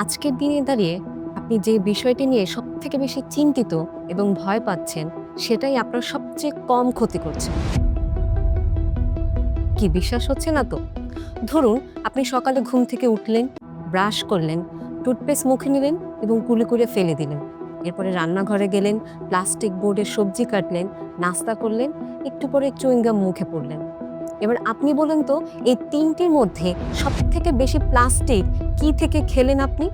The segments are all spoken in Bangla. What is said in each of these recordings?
আজকের দিনে দাঁড়িয়ে আপনি যে বিষয়টি নিয়ে সবথেকে বেশি চিন্তিত এবং ভয় পাচ্ছেন, সেটাই আপনার সবচেয়ে কম ক্ষতি করছে। কি বিশ্বাস হচ্ছে না তো? ধরুন আপনি সকালে ঘুম থেকে উঠলেন, ব্রাশ করলেন, টুথপেস্ট মুখে নিলেন এবং কুলি করে ফেলে দিলেন। এরপরে রান্নাঘরে গেলেন, প্লাস্টিক বোর্ডে সবজি কাটলেন, নাস্তা করলেন, একটু পরে চুইংগাম মুখে পড়লেন। এবার আপনি বলেন তো, এই ৩টির মধ্যে সবথেকে বেশি প্লাস্টিক কি থেকে খেলেন আপনি?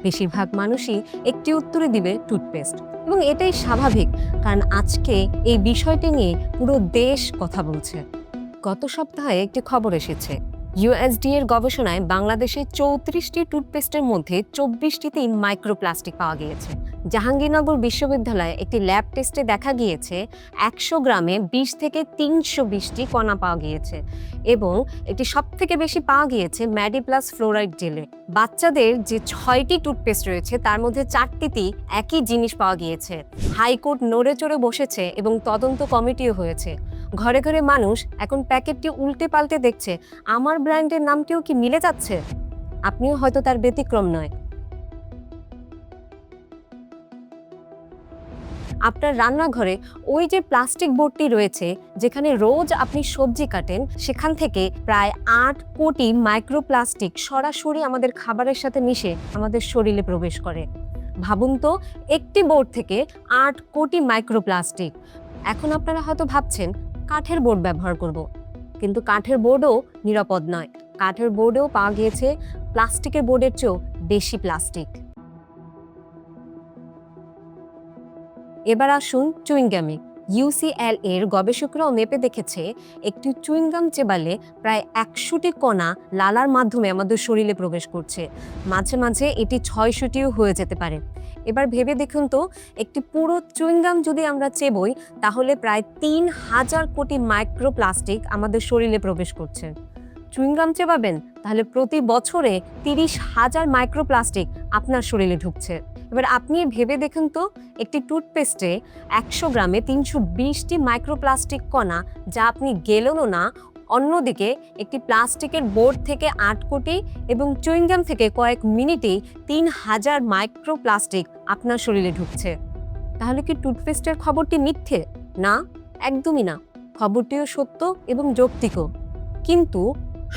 বেশিরভাগ মানুষই একটি উত্তরে দিবে টুথপেস্ট, এবং এটাই স্বাভাবিক, কারণ আজকে এই বিষয়টি নিয়ে পুরো দেশ কথা বলছে। গত সপ্তাহে একটি খবর এসেছে, ইউএসডি এর গবেষণায় বাংলাদেশে ৩৪টি টুথপেস্টের মধ্যে ২৪টিতেই মাইক্রোপ্লাস্টিক পাওয়া গিয়েছে। জাহাঙ্গীরনগর বিশ্ববিদ্যালয়ে একটি ল্যাব টেস্টে দেখা গিয়েছে ১০০ গ্রামে ২০ থেকে ৩২০টি কণা পাওয়া গিয়েছে, এবং এটি সবথেকে বেশি পাওয়া গিয়েছে ম্যাডিপ্লাস ফ্লোরাইড জেলে। বাচ্চাদের যে ৬টি টুথপেস্ট রয়েছে তার মধ্যে ৪টিতেই একই জিনিস পাওয়া গিয়েছে। হাইকোর্ট নড়ে চড়ে বসেছে এবং তদন্ত কমিটিও হয়েছে। ঘরে ঘরে মানুষ এখন প্যাকেটটি উল্টে পাল্টে দেখছে, আমার ব্র্যান্ডের নামটিও কি মিলে যাচ্ছে? আপনিও হয়তো তার ব্যতিক্রম নয়। আপনার রান্নাঘরে ওই যে প্লাস্টিক বোর্ডটি রয়েছে, যেখানে রোজ আপনি সবজি কাটেন, সেখান থেকে প্রায় ৮ কোটি মাইক্রোপ্লাস্টিক সরাসরি আমাদের খাবারের সাথে মিশে আমাদের শরীরে প্রবেশ করে। ভাবুন তো, একটি বোর্ড থেকে ৮ কোটি মাইক্রোপ্লাস্টিক। এখন আপনারা হয়তো ভাবছেন কাঠের বোর্ড ব্যবহার করব, কিন্তু কাঠের বোর্ডও নিরাপদ নয়। কাঠের বোর্ডেও পাওয়া গিয়েছে প্লাস্টিকের বোর্ডের চেয়েও বেশি প্লাস্টিক। এবার আসুন চুইংগামে। ইউসিএল এর গবেষকরাও মেপে দেখেছে, একটি চুইংগাম চেবালে প্রায় ১০০টি কণা লালার মাধ্যমে আমাদের শরীরে প্রবেশ করছে। মাঝে মাঝে এটি ৬০০টিও হয়ে যেতে পারে। এবার ভেবে দেখুন তো, একটি পুরো চুইংগাম যদি আমরা চেবই, তাহলে প্রায় ৩,০০০ কোটি মাইক্রোপ্লাস্টিক আমাদের শরীরে প্রবেশ করছে। চুইংগাম চেবাবেন, তাহলে প্রতি বছরে ৩০,০০০ মাইক্রোপ্লাস্টিক আপনার শরীরে ঢুকছে। এবার আপনি ভেবে দেখুন তো, একটি টুথপেস্টে ১০০ গ্রামে ৩২০টি মাইক্রোপ্লাস্টিক কণা, যা আপনি গেলেনও না। অন্যদিকে একটি প্লাস্টিকের বোর্ড থেকে ৮ কোটি এবং চুইংগাম থেকে কয়েক মিনিটেই ৩,০০০ মাইক্রোপ্লাস্টিক আপনার শরীরে ঢুকছে। তাহলে কি টুথপেস্টের খবরটি মিথ্যে? না, একদমই না। খবরটিও সত্য এবং যৌক্তিকও। কিন্তু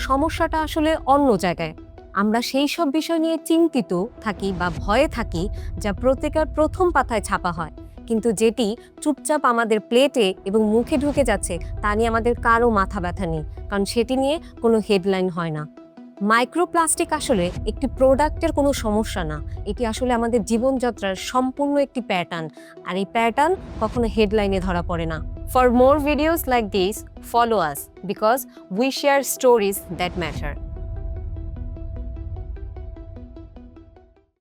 সমস্যাটা আসলে অন্য জায়গায়। আমরা সেই সব বিষয় নিয়ে চিন্তিত থাকি বা ভয়ে থাকি, যা পত্রিকার প্রথম পাতায় ছাপা হয়, কিন্তু যেটি চুপচাপ আমাদের প্লেটে এবং মুখে ঢুকে যাচ্ছে, তা নিয়ে আমাদের কারো মাথা ব্যথা নেই, কারণ সেটি নিয়ে কোনো হেডলাইন হয় না। মাইক্রোপ্লাস্টিক আসলে একটি প্রোডাক্টের কোনো সমস্যা না, এটি আসলে আমাদের জীবনযাত্রার সম্পূর্ণ একটি প্যাটার্ন, আর এই প্যাটার্ন কখনো হেডলাইনে ধরা পড়ে না। For more videos like this, follow us because we share stories that matter.